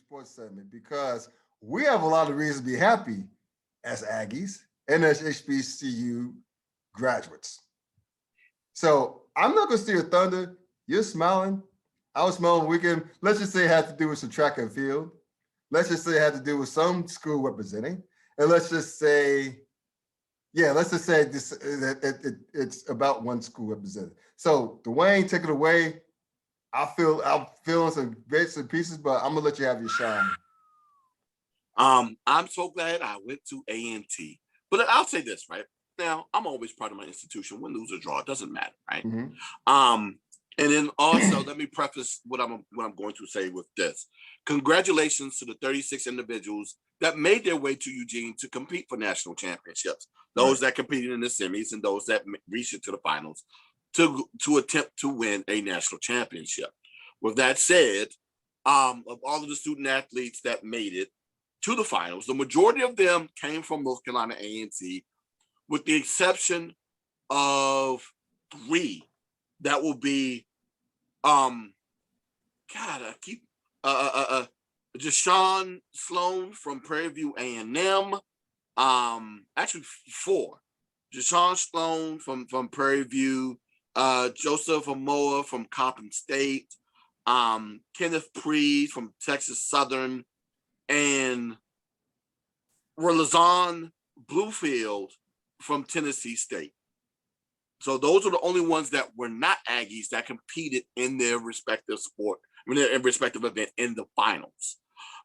Sports segment because we have a lot of reasons to be happy as Aggies and as HBCU graduates. So I'm not going to steal thunder. You're smiling. I was smiling the weekend. Let's just say it had to do with some track and field. Let's just say it had to do with some school representing. And let's just say this, it's about one school represented. So Dwayne, take it away. I'm feeling some bits and pieces, but I'm gonna let you have your shine. I'm so glad I went to A&T. But I'll say this, right? Now, I'm always proud of my institution. Win, lose, or draw, it doesn't matter, right? Mm-hmm. And then also, let me preface what I'm going to say with this. Congratulations to the 36 individuals that made their way to Eugene to compete for national championships. Those that competed in the semis and those that reached into the finals to attempt to win a national championship. With that said, of all of the student athletes that made it to the finals, the majority of them came from North Carolina A&T, with the exception of 3 that will be Deshaun Sloan from Prairie View A&M. Actually 4. Deshaun Sloan from Prairie View, Joseph Amoa from Coppin State, Kenneth Preed from Texas Southern, and Relazon Bluefield from Tennessee State. So those are the only ones that were not Aggies that competed in their respective sport, in respective event in the finals.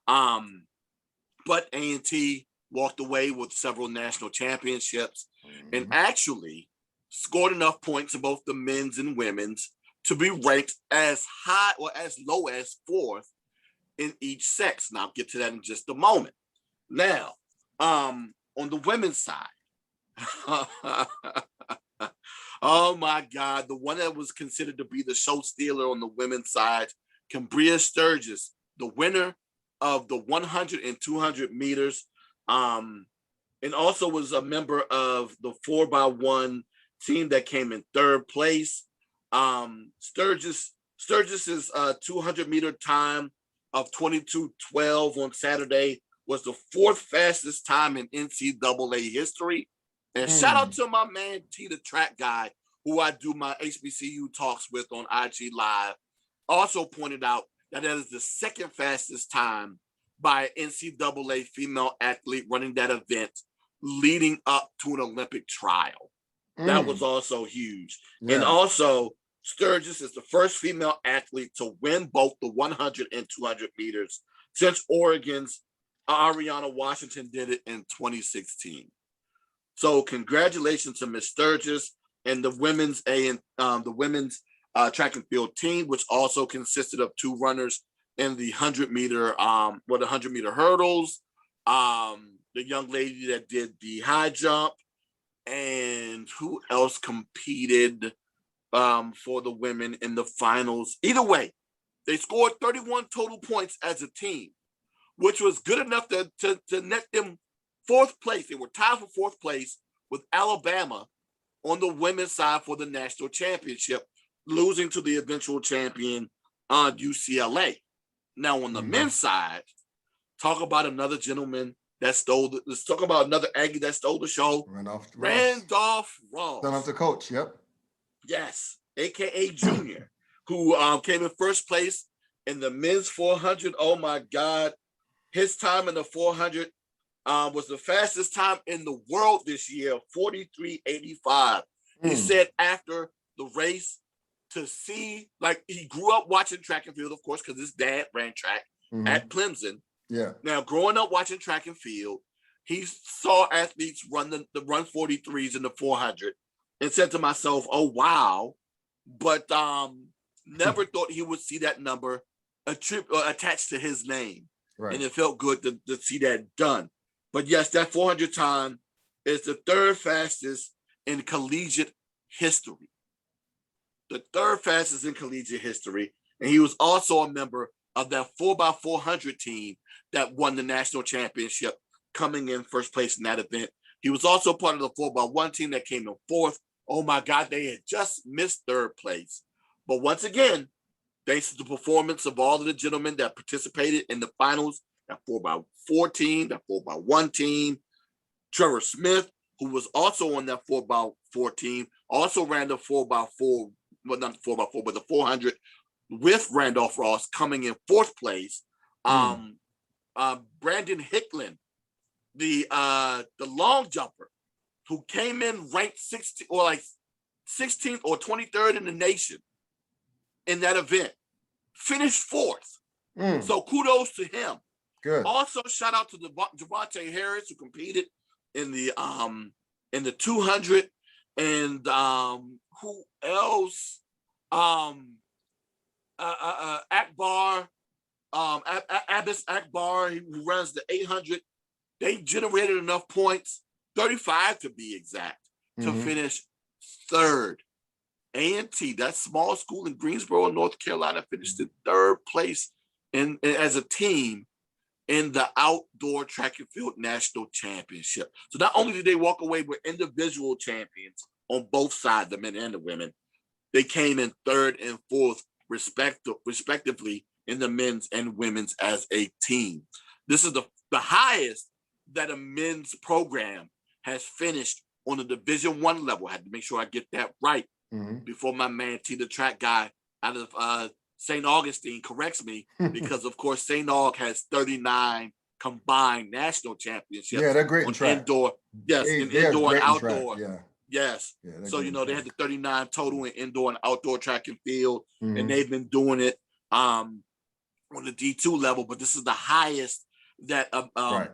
But A&T walked away with several national championships and actually scored enough points in both the men's and women's to be ranked as high or as low as 4th in each sex. And I'll get to that in just a moment. Now, on the women's side, oh my God, the one that was considered to be the show stealer on the women's side, Cambria Sturgis, the winner of the 100 and 200 meters, and also was a member of the 4x1 team that came in 3rd place. Sturgis's 200-meter time of 22:12 on Saturday was the 4th fastest time in NCAA history. And shout out to my man T, the track guy, who I do my HBCU talks with on IG Live, also pointed out that is the 2nd fastest time by an NCAA female athlete running that event leading up to an Olympic trial. That was also huge. Yeah. And also, Sturgis is the first female athlete to win both the 100 and 200 meters since Oregon's Ariana Washington did it in 2016. So congratulations to Miss Sturgis and the women's track and field team, which also consisted of 2 runners in the 100-meter hurdles. The young lady that did the high jump, and who else competed for the women in the finals. Either way, they scored 31 total points as a team, which was good enough to net them 4th place. They were tied for 4th place with Alabama on the women's side for the national championship, losing to the eventual champion UCLA. Now on the men's side, talk about another gentleman that let's talk about another Aggie that stole the show. Randolph Ross. Son of the coach, yep. Yes, AKA Junior, who came in 1st place in the men's 400. Oh my God. His time in the 400 was the fastest time in the world this year, 43:85. He said after the race to see, like, he grew up watching track and field, of course, because his dad ran track at Clemson. Yeah. Now, growing up watching track and field, he saw athletes run the run 43s in the 400 and said to myself, oh, wow. But never thought he would see that number attached to his name. Right. And it felt good to see that done. But yes, that 400 time is the 3rd fastest in collegiate history. The 3rd fastest in collegiate history. And he was also a member of that 4x400 team that won the national championship, coming in 1st place in that event. He was also part of the 4x1 team that came in 4th. Oh my God, they had just missed 3rd place. But once again, thanks to the performance of all of the gentlemen that participated in the finals, that 4x4 team, that 4x1 team. Trevor Smith, who was also on that 4x4 team, also ran the 4x4, well, not the 4x4, but the 400 with Randolph Ross coming in fourth place. Brandon Hicklin, the long jumper, who came in ranked 16 or like 16th or 23rd in the nation in that event, finished fourth. So kudos to him. Good. Also, shout out to Javante Harris, who competed in the 200, and who else? Akbar, Abbas Akbar, who runs the 800. They generated enough points, 35 to be exact, to finish third. A&T, that small school in Greensboro, North Carolina, finished in third place as a team in the outdoor track and field national championship. So not only did they walk away with individual champions on both sides, the men and the women, they came in third and fourth respectively in the men's and women's as a team. This is the highest that a men's program has finished on the Division I level. I had to make sure I get that right before my man T, the track guy out of St. Augustine, corrects me, because of course St. Aug has 39 combined national championships. Yeah, they're great in track. Indoor, yes, in indoor and outdoor. Yeah. Yes. Yeah, so they had the 39 total in indoor and outdoor track and field, and they've been doing it on the D2 level, but this is the highest that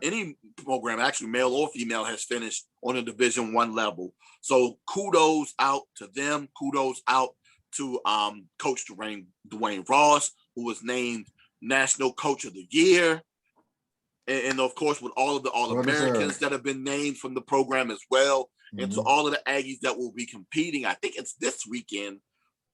any program, actually male or female, has finished on a Division I level. So kudos out to them. Kudos out to Coach Dwayne Ross, who was named National Coach of the Year. And of course, with all of the All-Americans that have been named from the program as well. And to all of the Aggies that will be competing, I think it's this weekend,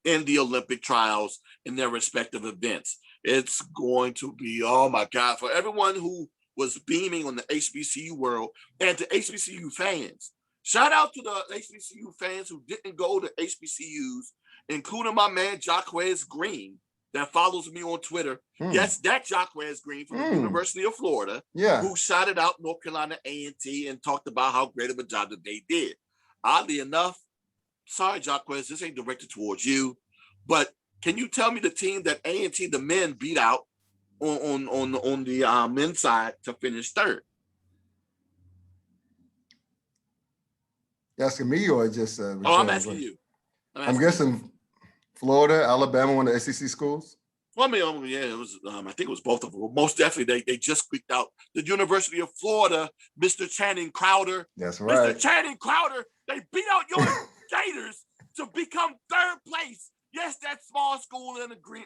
in the Olympic trials in their respective events. It's going to be, oh my God, for everyone who was beaming on the HBCU world and to HBCU fans. Shout out to the HBCU fans who didn't go to HBCUs, including my man Jacquez Green that follows me on Twitter. Yes, that Jacquez Green from the University of Florida, who shouted out North Carolina A&T and talked about how great of a job that they did. Oddly enough, sorry, Jacquez, this ain't directed towards you, but can you tell me the team that A&T, the men, beat out on the men's side to finish third? You asking me or just? I'm asking you. I'm guessing Florida, Alabama, one of the SEC schools. Well, I mean, yeah, it was. I think it was both of them. Most definitely, they just squeaked out the University of Florida, Mr. Channing Crowder. That's right, Mr. Channing Crowder. They beat out your Gators to become third place. Yes, that small school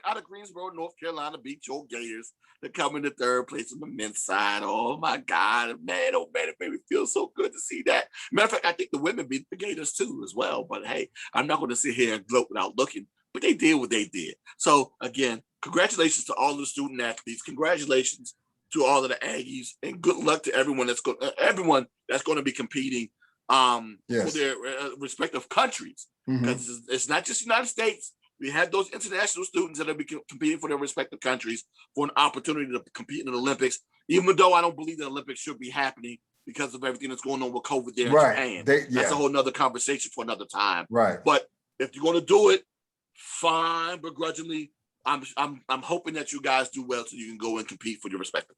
out of Greensboro, North Carolina, beat your Gators to come into third place on the men's side. Oh my God, man! Oh man, it made me feel so good to see that. Matter of fact, I think the women beat the Gators too as well. But hey, I'm not going to sit here and gloat without looking. But they did what they did. So again, congratulations to all the student athletes. Congratulations to all of the Aggies, and good luck to everyone that's going to be competing for their respective countries. Because it's not just the United States. We have those international students that will be competing for their respective countries for an opportunity to compete in the Olympics. Even though I don't believe the Olympics should be happening because of everything that's going on with COVID there in Japan. That's a whole nother conversation for another time. Right. But if you're going to do it, fine, begrudgingly, I'm hoping that you guys do well so you can go and compete for your respective